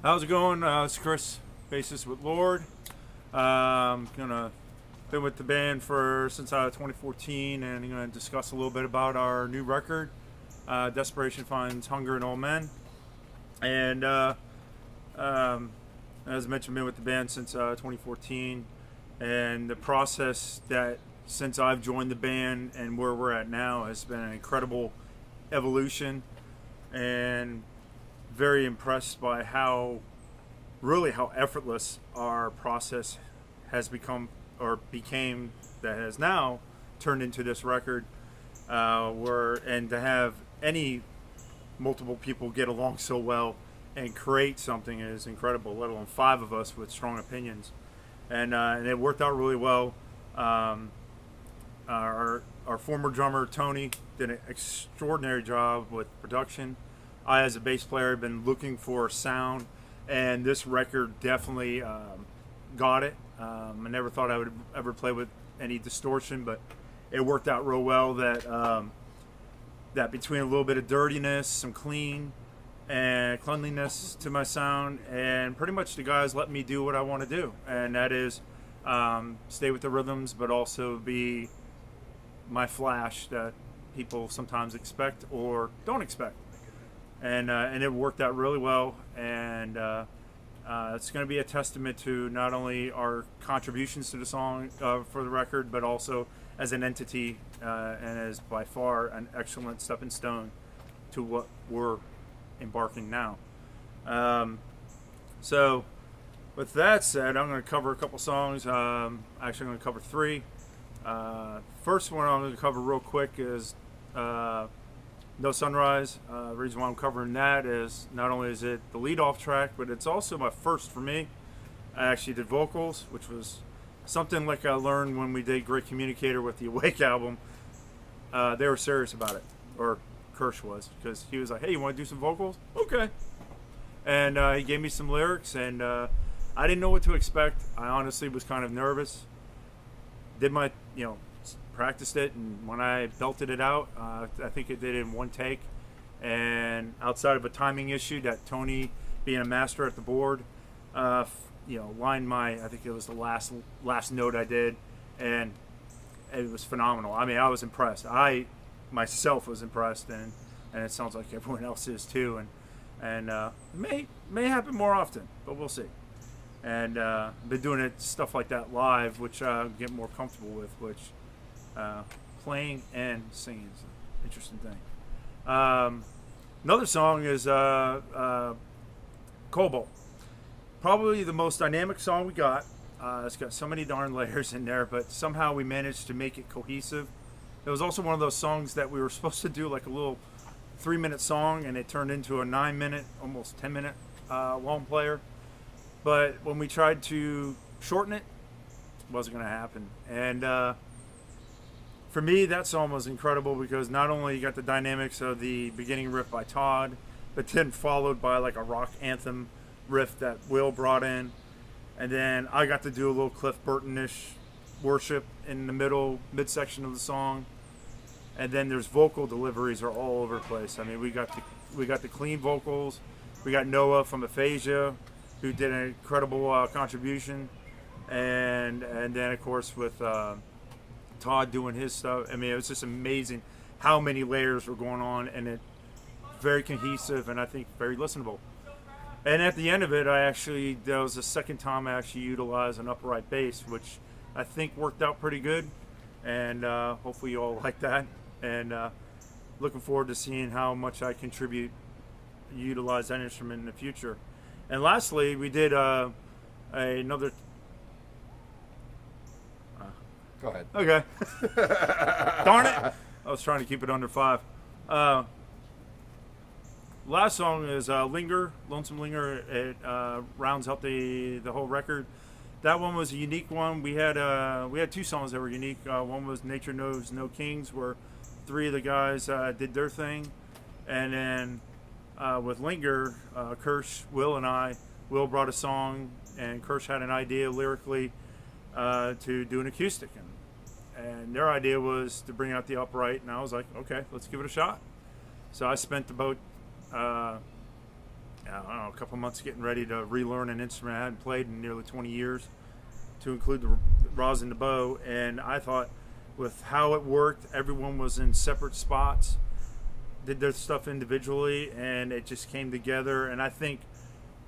How's it going? It's Chris, bassist with Lord. Been with the band since 2014, and I'm gonna discuss a little bit about our new record, Desperation Finds Hunger in All Men. And as I mentioned, been with the band since 2014, and the process that since I've joined the band and where we're at now has been an incredible evolution, and very impressed by how effortless our process has become or became, that has now turned into this record, and to have any multiple people get along so well and create something is incredible, let alone five of us with strong opinions, and it worked out really well. Our former drummer Tony did an extraordinary job with production. I, as a bass player, have been looking for sound, and this record definitely got it. I never thought I would ever play with any distortion, but it worked out real well. That between a little bit of dirtiness, some cleanliness to my sound, and pretty much the guys let me do what I want to do, and that is stay with the rhythms, but also be my flash that people sometimes expect or don't expect. And it worked out really well, and it's going to be a testament to not only our contributions to the song for the record, but also as an entity, and as by far an excellent stepping stone to what we're embarking now. So with that said, I'm going to cover a couple songs. Actually, I'm going to cover three. First one I'm going to cover real quick is No Sunrise. The reason why I'm covering that is not only is it the lead-off track, but it's also my first for me. I actually did vocals, which was something like I learned when we did Great Communicator with the Awake album. They were serious about it, or Kirsch was, because he was like, "Hey, you want to do some vocals?" Okay. And he gave me some lyrics, and I didn't know what to expect. I honestly was kind of nervous. Did my, practiced it, and when I belted it out, I think it did in one take. And outside of a timing issue, that Tony, being a master at the board, lined I think it was the last note I did, and it was phenomenal. I mean, I was impressed. I myself was impressed, and it sounds like everyone else is too. And may happen more often, but we'll see. And been doing stuff like that live, which I get more comfortable with, which playing and singing is an interesting thing. Another song is Cobalt. Probably the most dynamic song we got. It's got so many darn layers in there, but somehow we managed to make it cohesive. It was also one of those songs that we were supposed to do like a little 3-minute song, and it turned into a 9-minute, almost 10-minute long player. But when we tried to shorten it, it wasn't going to happen. And for me, that song was incredible because not only you got the dynamics of the beginning riff by Todd, but then followed by like a rock anthem riff that Will brought in. And then I got to do a little Cliff Burton-ish worship in the midsection of the song. And then there's vocal deliveries are all over the place. I mean, we got the clean vocals. We got Noah from Aphasia, who did an incredible contribution, and then of course with Todd doing his stuff. I mean, it was just amazing how many layers were going on, and it very cohesive, and I think very listenable. And at the end of it, that was the second time I actually utilized an upright bass, which I think worked out pretty good, and hopefully you all like that. And looking forward to seeing how much I utilize that instrument in the future. And lastly, we did another. Go ahead. Okay. Darn it! I was trying to keep it under 5. Last song is Linger, Lonesome Linger. It rounds out the whole record. That one was a unique one. We had 2 songs that were unique. One was Nature Knows No Kings, where 3 of the guys did their thing, and then with Linger, Kirsch, Will, and I. Will brought a song, and Kirsch had an idea lyrically to do an acoustic, and their idea was to bring out the upright, and I was like, okay, let's give it a shot. So I spent about I don't know, a couple months getting ready to relearn an instrument I hadn't played in nearly 20 years, to include the rosin and the bow. And I thought with how it worked, everyone was in separate spots, did their stuff individually, and it just came together. And I think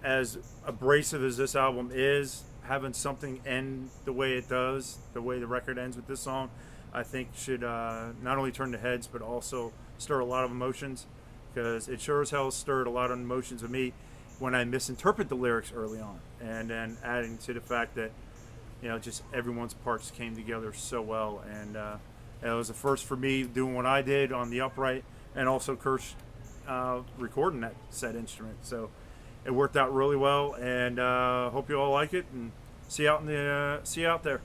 as abrasive as this album is, having something end the way it does, the way the record ends with this song, I think should not only turn the heads but also stir a lot of emotions, because it sure as hell stirred a lot of emotions with me when I misinterpret the lyrics early on, and then adding to the fact that, you know, just everyone's parts came together so well. And it was a first for me doing what I did on the upright, and also Kirsch recording that said instrument. So it worked out really well, and hope you all like it, and see you out there.